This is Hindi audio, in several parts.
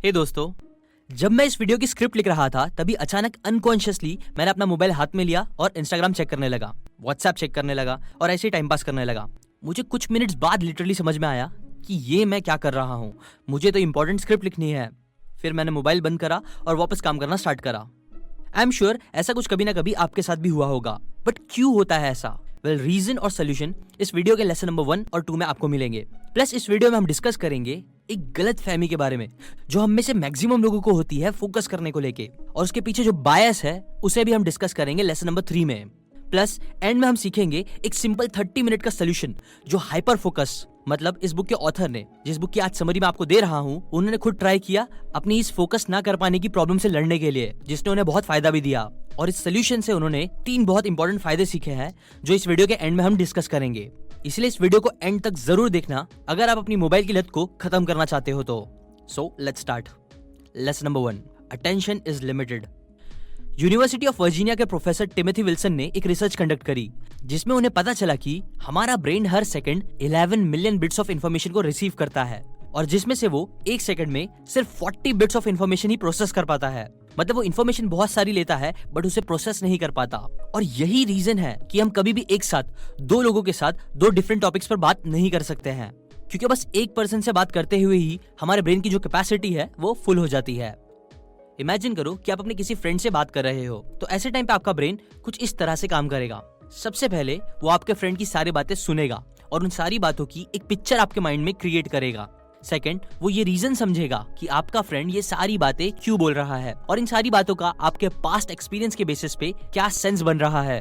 हे दोस्तों, जब मैं इस वीडियो की स्क्रिप्ट लिख रहा था तभी अचानक अनकॉन्शियसली मैंने अपना मोबाइल हाथ में लिया और इंस्टाग्राम चेक करने लगा, व्हाट्सएप चेक करने लगा और ऐसे ही टाइम पास करने लगा। मुझे कुछ मिनट्स बाद लिटरली समझ में आया कि ये मैं क्या कर रहा हूँ, मुझे तो इंपॉर्टेंट स्क्रिप्ट लिखनी है। फिर मैंने मोबाइल बंद करा और वापस काम करना स्टार्ट करा। आई एम श्योर ऐसा कुछ कभी ना कभी आपके साथ भी हुआ होगा, बट क्यों होता है ऐसा? वेल, रीजन और सोल्यूशन इस वीडियो के लेसन नंबर 1 और 2 में आपको मिलेंगे। प्लस इस वीडियो में हम डिस्कस करेंगे एक गलत फहमी के बारे में जो हम में से मैक्सिमम लोगों को होती है फोकस करने को लेके, और उसके पीछे जो बायस है उसे भी हम डिस्कस करेंगे लेसन नंबर 3 में। प्लस एंड में हम सीखेंगे एक सिंपल 30 मिनट का सोल्यूशन जो हाइपर फोकस, मतलब इस बुक के ऑथर ने, जिस बुक की आज समरी मैं आपको दे रहा हूँ, उन्होंने खुद ट्राई किया अपनी इस फोकस ना कर पाने की प्रॉब्लम से लड़ने के लिए, जिसने उन्हें बहुत फायदा भी दिया। और इस सोल्यूशन से उन्होंने 3 बहुत इंपॉर्टेंट फायदे सीखे हैं जो इस वीडियो के एंड में हम डिस्कस करेंगे। इसलिए इस वीडियो को एंड तक जरूर देखना अगर आप अपनी मोबाइल की लत को खत्म करना चाहते हो तो। So let's start. Lesson number 1, attention is limited. University of Virginia के प्रोफेसर टिमोथी विल्सन ने एक रिसर्च कंडक्ट करी जिसमें उन्हें पता चला कि हमारा brain her second 11 million bits of information को रिसीव करता है, और जिसमें से वो एक सेकंड में सिर्फ 40 bits of information he process कर पाता है। मतलब वो इंफॉर्मेशन बहुत सारी लेता है बट उसे प्रोसेस नहीं कर पाता। और यही रीजन है कि हम कभी भी एक साथ 2 लोगों के साथ 2 डिफरेंट टॉपिक्स पर बात नहीं कर सकते हैं, क्योंकि बस एक पर्सन से बात करते हुए ही हमारे ब्रेन की जो कैपेसिटी है वो फुल हो जाती है। इमेजिन करो कि आप अपने किसी फ्रेंड से बात कर रहे हो, तो ऐसे टाइम पे आपका ब्रेन कुछ इस तरह से काम करेगा। सबसे पहले वो आपके फ्रेंड की सारी बातें सुनेगा और उन सारी बातों की एक पिक्चर आपके माइंड में क्रिएट करेगा। सेकंड, वो ये रीजन समझेगा कि आपका फ्रेंड ये सारी बातें क्यों बोल रहा है और इन सारी बातों का आपके पास्ट एक्सपीरियंस के बेसिस पे क्या सेंस बन रहा है।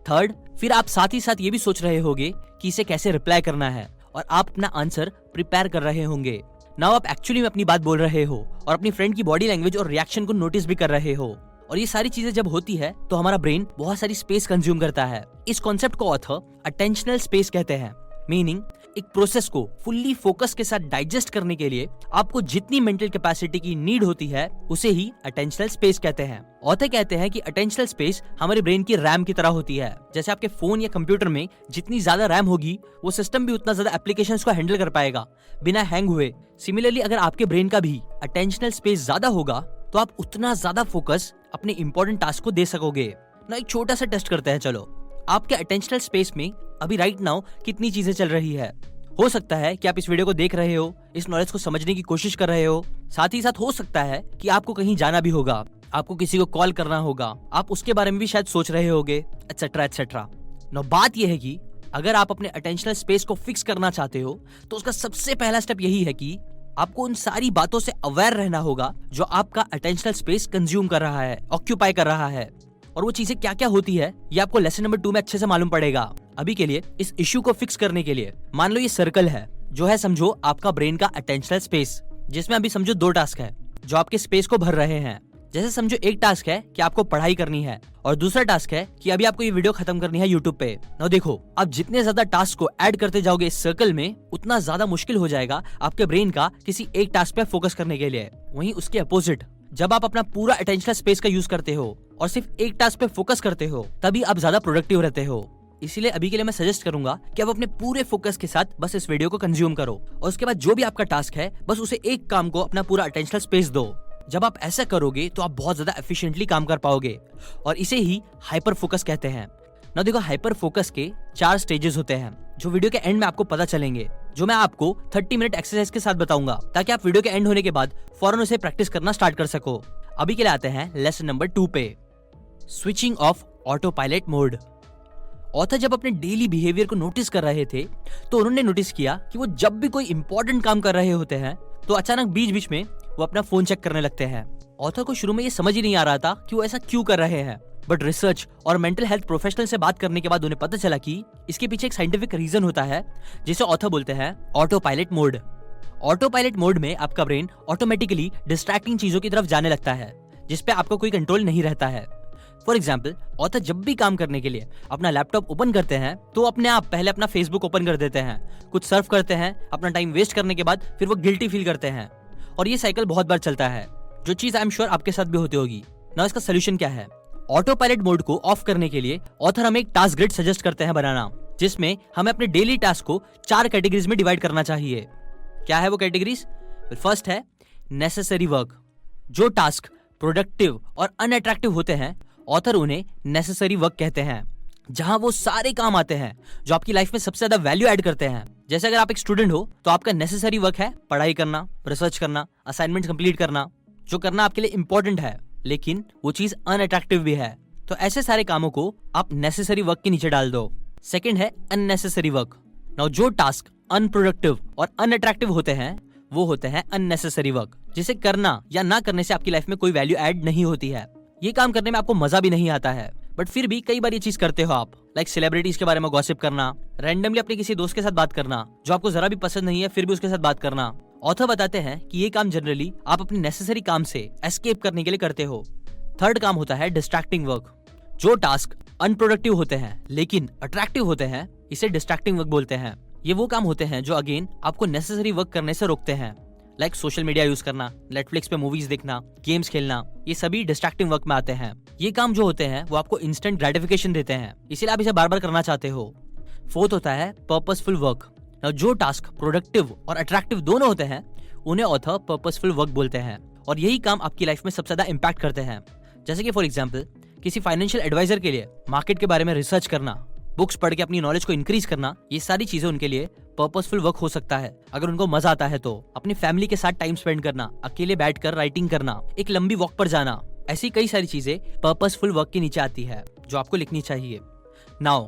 थर्ड, फिर आप साथ ही साथ ये भी सोच रहे होगे कि इसे कैसे रिप्लाई करना है और आप अपना आंसर प्रिपेयर कर रहे होंगे। नाउ आप एक्चुअली में अपनी बात बोल रहे हो और अपनी फ्रेंड की बॉडी लैंग्वेज और रिएक्शन को नोटिस भी कर रहे हो, और ये सारी चीजें जब होती है तो हमारा ब्रेन बहुत सारी स्पेस कंज्यूम करता है। इस कॉन्सेप्ट को ऑथर अटेंशनल स्पेस कहते हैं, मीनिंग एक प्रोसेस को फुल्ली फोकस के साथ डाइजेस्ट करने के लिए आपको जितनी मेंटल कैपेसिटी की नीड होती है उसे ही अटेंशनल स्पेस कहते हैं। ऑथर कहते हैं कि अटेंशनल स्पेस हमारे ब्रेन की रैम की तरह होती है। जैसे आपके फोन या कंप्यूटर में जितनी ज्यादा रैम होगी वो सिस्टम भी उतना ज्यादा एप्लीकेशंस को हैंडल कर पाएगा बिना हैंग हुए। सिमिलरली अगर आपके ब्रेन का भी अटेंशनल स्पेस ज्यादा होगा तो आप उतना ज्यादा फोकस अपने इंपॉर्टेंट टास्क को दे सकोगे ना। एक छोटा सा टेस्ट करते हैं, चलो। आपके अटेंशनल स्पेस में अभी राइट नाउ कितनी चीजें चल रही है? हो सकता है कि आप इस वीडियो को देख रहे हो, इस नॉलेज को समझने की कोशिश कर रहे हो, साथ ही साथ हो सकता है कि आपको कहीं जाना भी होगा, आपको किसी को कॉल करना होगा, आप उसके बारे में भी शायद सोच रहे होगे, एटसेट्रा एटसेट्रा। नो, बात यह है कि अगर आप अपने अटेंशनल स्पेस को फिक्स करना चाहते हो तो उसका सबसे पहला स्टेप यही है कि आपको उन सारी बातों से अवेयर रहना होगा जो आपका अटेंशनल स्पेस कंज्यूम कर रहा है, ऑक्यूपाई कर रहा है। और वो चीजें क्या क्या होती है ये आपको लेसन नंबर 2 में अच्छे से मालूम पड़ेगा। अभी के लिए इस इश्यू को फिक्स करने के लिए मान लो ये सर्कल है जो है, समझो आपका ब्रेन का अटेंशनल स्पेस, जिसमें अभी समझो 2 टास्क है जो आपके स्पेस को भर रहे हैं। जैसे समझो एक टास्क है कि आपको पढ़ाई करनी है और दूसरा टास्क है कि अभी आपको ये वीडियो खत्म करनी है यूट्यूब पे। ना देखो, आप जितने ज्यादा टास्क को ऐड करते जाओगे इस सर्कल में उतना ज्यादा मुश्किल हो जाएगा आपके ब्रेन का किसी एक टास्क पे फोकस करने के लिए। वहीं उसके अपोजिट, जब आप अपना पूरा अटेंशनल स्पेस का यूज करते हो और सिर्फ एक टास्क पे फोकस करते हो तभी आप ज्यादा प्रोडक्टिव रहते हो। इसीलिए अभी के लिए मैं सजेस्ट करूंगा कि आप अपने पूरे फोकस के साथ बस इस वीडियो को कंज्यूम करो और उसके बाद जो भी आपका टास्क है बस उसे एक काम को अपना पूरा अटेंशनल स्पेस दो। जब आप ऐसा करोगे तो आप बहुत ज्यादा एफिशिएंटली काम कर पाओगे और इसे ही हाइपर फोकस कहते हैं। ना देखो, हाइपर फोकस के 4 स्टेजेस होते हैं जो वीडियो के एंड में आपको पता चलेंगे, जो मैं आपको 30 मिनट एक्सरसाइज के साथ बताऊंगा ताकि आप वीडियो के एंड होने के बाद फौरन उसे प्रैक्टिस करना स्टार्ट कर सको। अभी के लिए आते हैं लेसन नंबर 2 पे, switching off auto pilot mode. Author जब अपने डेली बिहेवियर को नोटिस कर रहे थे तो उन्होंने नोटिस किया कि वो जब भी कोई इंपॉर्टेंट काम कर रहे होते हैं तो अचानक बीच बीच में वो अपना फोन चेक करने लगते हैं। ऑथर को शुरू में ये समझ ही नहीं आ रहा था कि वो ऐसा क्यों कर रहे हैं, बट रिसर्च और मेंटल हेल्थ प्रोफेशनल से बात करने के बाद उन्हें पता चला कि इसके पीछे एक साइंटिफिक रीजन होता है जिसे ऑथर बोलते हैं auto pilot mode. Auto pilot mode में आपका ब्रेन ऑटोमेटिकली डिस्ट्रैक्टिंग चीजों की तरफ जाने लगता है जिसपे आपको कोई कंट्रोल नहीं रहता है। फॉर एग्जाम्पल, ऑथर जब भी काम करने के लिए अपना लैपटॉप ओपन करते हैं तो अपने आप पहले अपना फेसबुक ओपन कर देते हैं, कुछ सर्फ करते हैं, अपना टाइम वेस्ट करने के बाद फिर वो गिल्टी फील करते हैं, और ये साइकिल बहुत बार चलता है, जो चीज आई एम श्योर आपके साथ भी होती होगी। ना इसका सोल्यूशन क्या है? ऑटो पायलट मोड को ऑफ करने के लिए ऑथर हमें एक टास्क ग्रिड सजेस्ट करते हैं बनाना, जिसमें हमें अपने डेली टास्क को 4 कैटेगरीज में डिवाइड करना चाहिए। क्या है वो कैटेगरीज? फर्स्ट है नेसेसरी वर्क। जो टास्क प्रोडक्टिव और अनअट्रैक्टिव होते हैं, ऑथर उन्हें नेसेसरी वर्क कहते हैं, जहां वो सारे काम आते हैं जो आपकी लाइफ में सबसे ज्यादा वैल्यू ऐड करते हैं। जैसे अगर आप एक स्टूडेंट हो तो आपका नेसेसरी वर्क है पढ़ाई करना, रिसर्च करना, असाइनमेंट कंप्लीट करना, जो करना आपके लिए इंपॉर्टेंट है, लेकिन वो चीज अनअट्रैक्टिव भी है। तो ऐसे सारे कामों को आप नेसेसरी वर्क के नीचे डाल दो। सेकंड है अननेसेसरी वर्क। नाउ जो टास्क अनप्रोडक्टिव और अनअट्रैक्टिव होते हैं, वो होते हैं अननेसेसरी वर्क, जिसे करना या ना करने से आपकी लाइफ में कोई वैल्यू ऐड नहीं होती है। ये काम करने में आपको मजा भी नहीं आता है, बट फिर भी कई बार ये चीज करते हो आप, लाइक सेलिब्रिटीज के बारे में गॉसिप करना, रैंडमली अपने किसी दोस्त के साथ बात करना जो आपको जरा भी पसंद नहीं है, फिर भी उसके साथ बात करना। ऑथर बताते हैं कि ये काम जनरली आप अपने नेसेसरी काम से एस्केप करने के लिए करते हो। थर्ड काम होता है डिस्ट्रैक्टिंग वर्क। जो टास्क अनप्रोडक्टिव होते हैं लेकिन अट्रैक्टिव होते हैं, इसे डिस्ट्रैक्टिंग वर्क बोलते हैं। ये वो काम होते हैं जो अगेन आपको नेसेसरी वर्क करने से रोकते हैं, लाइक सोशल मीडिया यूज करना, नेटफ्लिक्स पे मूवीज देखना, गेम्स खेलना। ये सभी डिस्ट्रैक्टिंग वर्क में आते हैं। ये काम जो होते हैं वो आपको इंस्टेंट ग्रेटिफिकेशन देते हैं, इसीलिए आप इसे बार बार करना चाहते हो। फोर्थ होता है पर्पसफुल वर्क। जो टास्क प्रोडक्टिव और अट्रैक्टिव दोनों होते हैं, उन्हें ऑथर पर्पसफुल वर्क बोलते हैं, और यही काम आपकी लाइफ में सबसे ज्यादा इम्पैक्ट करते हैं। जैसे कि फॉर एग्जाम्पल किसी फाइनेंशियल एडवाइजर के लिए मार्केट के बारे में रिसर्च करना, बुक्स पढ़ के अपनी नॉलेज को इंक्रीज करना, ये सारी चीजें उनके लिए पर्पसफुल वर्क हो सकता है अगर उनको मजा आता है तो। अपनी फैमिली के साथ टाइम स्पेंड करना, अकेले बैठकर राइटिंग करना, एक लंबी वॉक पर जाना, ऐसी कई सारी चीजें पर्पसफुल वर्क के नीचे आती है जो आपको लिखनी चाहिए। नाउ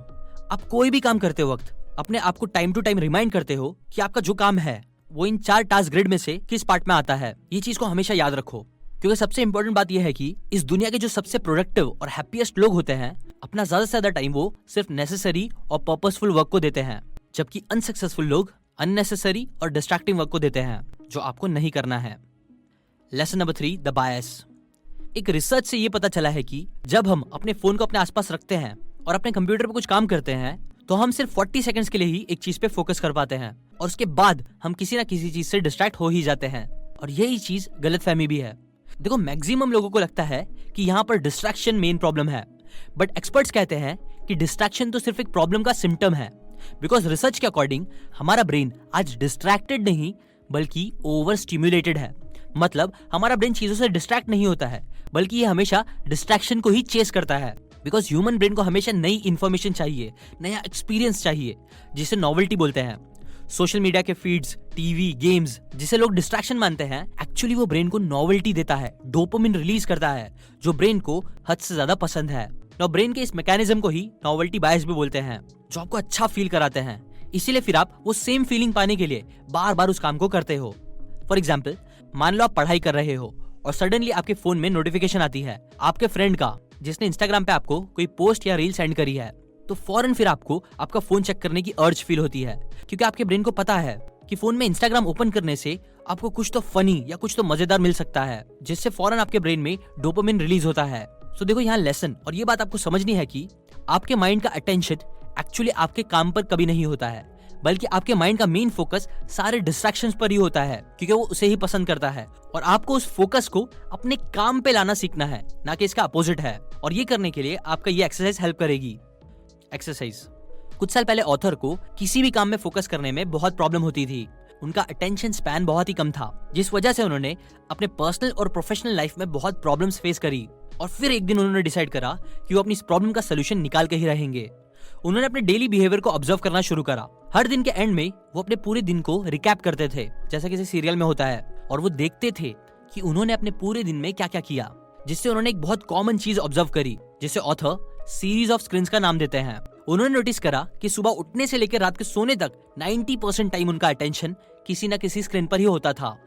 आप कोई भी काम करते वक्त अपने आप को टाइम टू टाइम रिमाइंड करते हो कि आपका जो काम है वो इन 4 टास्क ग्रिड में से किस पार्ट में आता है। ये चीज को हमेशा याद रखो, क्योंकि सबसे इंपॉर्टेंट बात यह है कि इस दुनिया के जो सबसे प्रोडक्टिव और हैप्पीएस्ट लोग होते हैं, अपना ज्यादा से ज्यादा टाइम वो सिर्फ नेसेसरी और पर्पसफुल वर्क को देते हैं, जबकि अनसक्सेसफुल लोग अननेसेसरी और डिस्ट्रैक्टिंग वर्क को देते हैं जो आपको नहीं करना है। Lesson number 3, the bias. एक रिसर्च से ये पता चला है कि जब हम अपने फोन को अपने आसपास रखते हैं और अपने कंप्यूटर पर कुछ काम करते हैं, तो हम सिर्फ 40 सेकंड्स के लिए ही एक चीज पे फोकस कर पाते हैं, और उसके बाद हम किसी ना किसी चीज से डिस्ट्रैक्ट हो ही जाते हैं। और यही चीज गलतफहमी भी है। देखो, मैक्सिमम लोगों को लगता है कि यहाँ पर डिस्ट्रैक्शन मेन प्रॉब्लम है, बट एक्सपर्ट्स कहते हैं कि डिस्ट्रैक्शन तो सिर्फ एक प्रॉब्लम का सिम्टम है। बिकॉज रिसर्च के अकॉर्डिंग हमारा ब्रेन आज डिस्ट्रैक्टेड नहीं बल्कि ओवर स्टिम्युलेटेड है। मतलब हमारा ब्रेन चीजों से डिस्ट्रैक्ट नहीं होता है, बल्कि ये हमेशा डिस्ट्रैक्शन को ही चेस करता है। बिकॉज ह्यूमन ब्रेन को हमेशा नई इंफॉर्मेशन चाहिए, नया एक्सपीरियंस चाहिए, जिसे नॉवेल्टी बोलते हैं। सोशल मीडिया के फीड्स, टीवी, गेम्स, जिसे लोग डिस्ट्रैक्शन मानते हैं, एक्चुअली वो ब्रेन को नॉवेल्टी देता है, डोपामिन रिलीज करता है, जो ब्रेन को हद से ज्यादा पसंद है। तो ब्रेन के इस मैकेनिज्म को ही नॉवेल्टी बायस भी बोलते हैं, जो आपको अच्छा फील कराते हैं। इसीलिए फिर आप वो सेम फीलिंग पाने के लिए बार बार उस काम को करते हो। फॉर एग्जाम्पल, मान लो आप पढ़ाई कर रहे हो और सडनली आपके फोन में नोटिफिकेशन आती है आपके फ्रेंड का, जिसने इंस्टाग्राम पे आपको कोई पोस्ट या रील सेंड करी है। तो फौरन फिर आपको आपका फोन चेक करने की अर्ज फील होती है, क्योंकि आपके ब्रेन को पता है कि फोन में इंस्टाग्राम ओपन करने से आपको कुछ तो फनी या कुछ तो मजेदार मिल सकता है, जिससे फौरन आपके ब्रेन में डोपामिन रिलीज होता है। सो देखो, यहाँ लेसन और ये बात आपको समझनी है कि आपके माइंड का अटेंशन एक्चुअली आपके काम पर कभी नहीं होता है, बल्कि आपके माइंड का मेन फोकस सारे डिस्ट्रैक्शंस पर ही होता है, क्योंकि वो उसे ही पसंद करता है। और आपको उस फोकस को अपने काम पे लाना सीखना है, ना कि इसका अपोजिट है। और ये करने के लिए आपका ये एक्सरसाइज हेल्प करेगी। एक्सरसाइज। कुछ साल पहले ऑथर को किसी भी काम में फोकस करने में बहुत प्रॉब्लम होती थी। उनका अटेंशन स्पैन बहुत ही कम था, जिस वजह से उन्होंने अपने पर्सनल और प्रोफेशनल लाइफ में बहुत प्रॉब्लम्स फेस करी। और फिर एक दिन उन्होंने डिसाइड करा कि वो अपनी इस प्रॉब्लम का सोल्यूशन निकाल के ही रहेंगे। उन्होंने अपने डेली बिहेवियर को ऑब्जर्व करना शुरू करा। हर दिन के एंड में वो अपने पूरे दिन को रिकैप करते थे, जैसा किसी सीरियल में होता है, और वो देखते थे कि उन्होंने अपने पूरे दिन में क्या क्या किया। जिससे उन्होंने एक बहुत कॉमन चीज ऑब्जर्व करी, जिसे ऑथर सीरीज ऑफ स्क्रीन्स का नाम देते हैं। उन्होंने नोटिस करा कि सुबह उठने से लेकर रात के सोने तक 90% टाइम उनका अटेंशन किसी न किसी स्क्रीन पर ही होता था।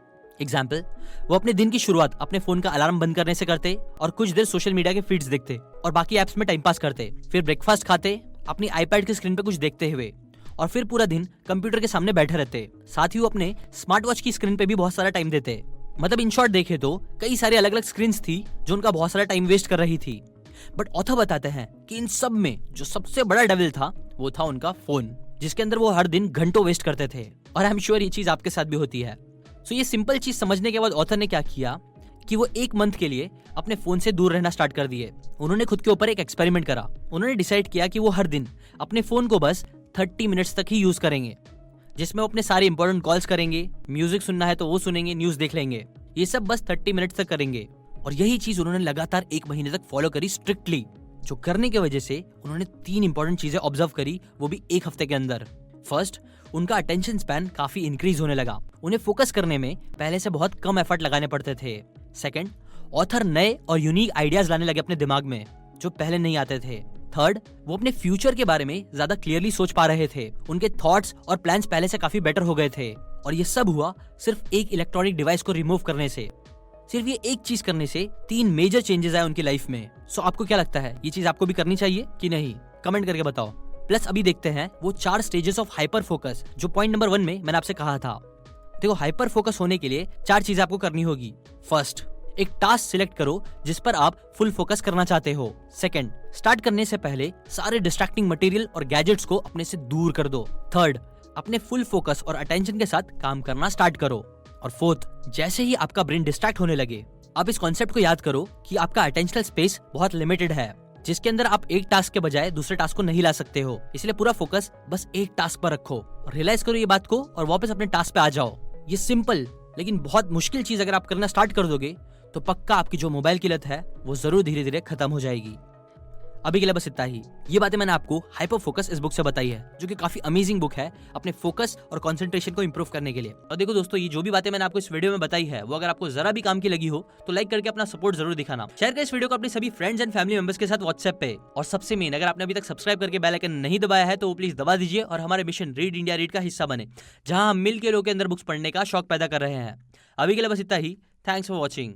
एग्जाम्पल, वो अपने दिन की शुरुआत अपने फोन का अलार्म बंद करने से करते और कुछ देर सोशल मीडिया के फीड्स देखते और बाकी एप्स में टाइम पास करते। फिर ब्रेकफास्ट खाते अपनी आईपैड की स्क्रीन पे कुछ देखते हुए, और फिर पूरा दिन कंप्यूटर के सामने बैठे रहते। साथ ही वो अपने स्मार्ट वॉच की स्क्रीन पे भी बहुत सारा टाइम देते। मतलब इन शॉर्ट देखे तो कई सारी अलग अलग स्क्रीन्स थी जो उनका बहुत सारा टाइम वेस्ट कर रही थी। बट ऑथर बताते हैं कि इन सब में जो सबसे बड़ा डेविल था वो था उनका फोन, जिसके अंदर वो हर दिन घंटों वेस्ट करते थे। और आई एम श्योर ये चीज आपके साथ भी होती है। सो ये सिंपल चीज समझने के बाद ऑथर ने क्या किया कि वो 1 मंथ के लिए अपने फोन से दूर रहना स्टार्ट कर दिए। उन्होंने खुद के ऊपर एक एक्सपेरिमेंट करा। उन्होंने डिसाइड किया कि वो हर दिन अपने फोन को बस 30 मिनट्स तक ही यूज करेंगे, जिसमें वो अपने सारे इंपॉर्टेंट कॉल्स करेंगे, म्यूजिक सुनना है तो वो सुनेंगे, न्यूज देख लेंगे। ये सब बस 30 मिनट्स तक करेंगे। और यही चीज उन्होंने लगातार 1 महीने तक फॉलो करी स्ट्रिक्टली, जो करने की वजह से उन्होंने 3 इंपॉर्टेंट चीजें ऑब्जर्व करी, वो भी 1 हफ्ते के अंदर। फर्स्ट, उनका अटेंशन स्पैन काफी इंक्रीज होने लगा। उन्हें फोकस करने में पहले से बहुत कम एफर्ट लगाने पड़ते थे। सेकंड, ऑथर नए और यूनिक आइडियाज लाने लगे अपने दिमाग में, जो पहले नहीं आते थे। थर्ड, वो अपने फ्यूचर के बारे में ज्यादा क्लियरली सोच पा रहे थे। उनके थॉट्स और प्लान्स पहले से काफी बेटर हो गए थे। और ये सब हुआ सिर्फ एक इलेक्ट्रॉनिक डिवाइस को रिमूव करने से। सिर्फ ये एक चीज करने से 3 मेजर चेंजेस आए उनकी लाइफ में। सो आपको क्या लगता है, ये चीज आपको भी करनी चाहिए कि नहीं? कमेंट करके बताओ। प्लस अभी देखते हैं वो 4 स्टेजेस ऑफ हाइपर फोकस, जो पॉइंट नंबर 1 में मैंने आपसे कहा था। देखो, हाइपर फोकस होने के लिए 4 चीजें आपको करनी होगी। फर्स्ट, एक टास्क सिलेक्ट करो जिस पर आप फुल फोकस करना चाहते हो। सेकंड, स्टार्ट करने से पहले सारे डिस्ट्रैक्टिंग मटेरियल और गैजेट्स को अपने से दूर कर दो। थर्ड, अपने फुल फोकस और अटेंशन के साथ काम करना स्टार्ट करो। और फोर्थ, जैसे ही आपका ब्रेन डिस्ट्रैक्ट होने लगे, आप इस कॉन्सेप्ट को याद करो कि आपका अटेंशनल स्पेस बहुत लिमिटेड है, जिसके अंदर आप एक टास्क के बजाय दूसरे टास्क को नहीं ला सकते हो। इसलिए पूरा फोकस बस एक टास्क पर रखो। रियलाइज करो ये बात को और वापस अपने टास्क पे आ जाओ। ये सिंपल लेकिन बहुत मुश्किल चीज अगर आप करना स्टार्ट कर दोगे तो पक्का आपकी जो मोबाइल की लत है वो जरूर धीरे धीरे खत्म हो जाएगी। अभी के लिए बस इतना ही। ये बातें मैंने आपको हाइपर फोकस इस बुक से बताई है, जो कि काफी अमेजिंग बुक है अपने फोकस और कंसंट्रेशन को इंप्रूव करने के लिए। और देखो दोस्तों, ये जो भी बातें मैंने आपको इस वीडियो में बताई है, वो अगर आपको जरा भी काम की लगी हो तो लाइक करके अपना सपोर्ट जरूर दिखाना। शेयर करें इस वीडियो को अपने सभी फ्रेंड्स एंड फैमिली मेंबर्स के साथ व्हाट्सएप पे। और सबसे मेन, अगर आपने अभी तक सब्सक्राइब करके बेल आइकन नहीं दबाया है तो प्लीज दबा दीजिए और हमारे मिशन रीड इंडिया रीड का हिस्सा बने, जहां हम मिल के लोगों के अंदर बुक्स पढ़ने का शौक पैदा कर रहे हैं। अभी के लिए बस इतना ही। Thanks for watching.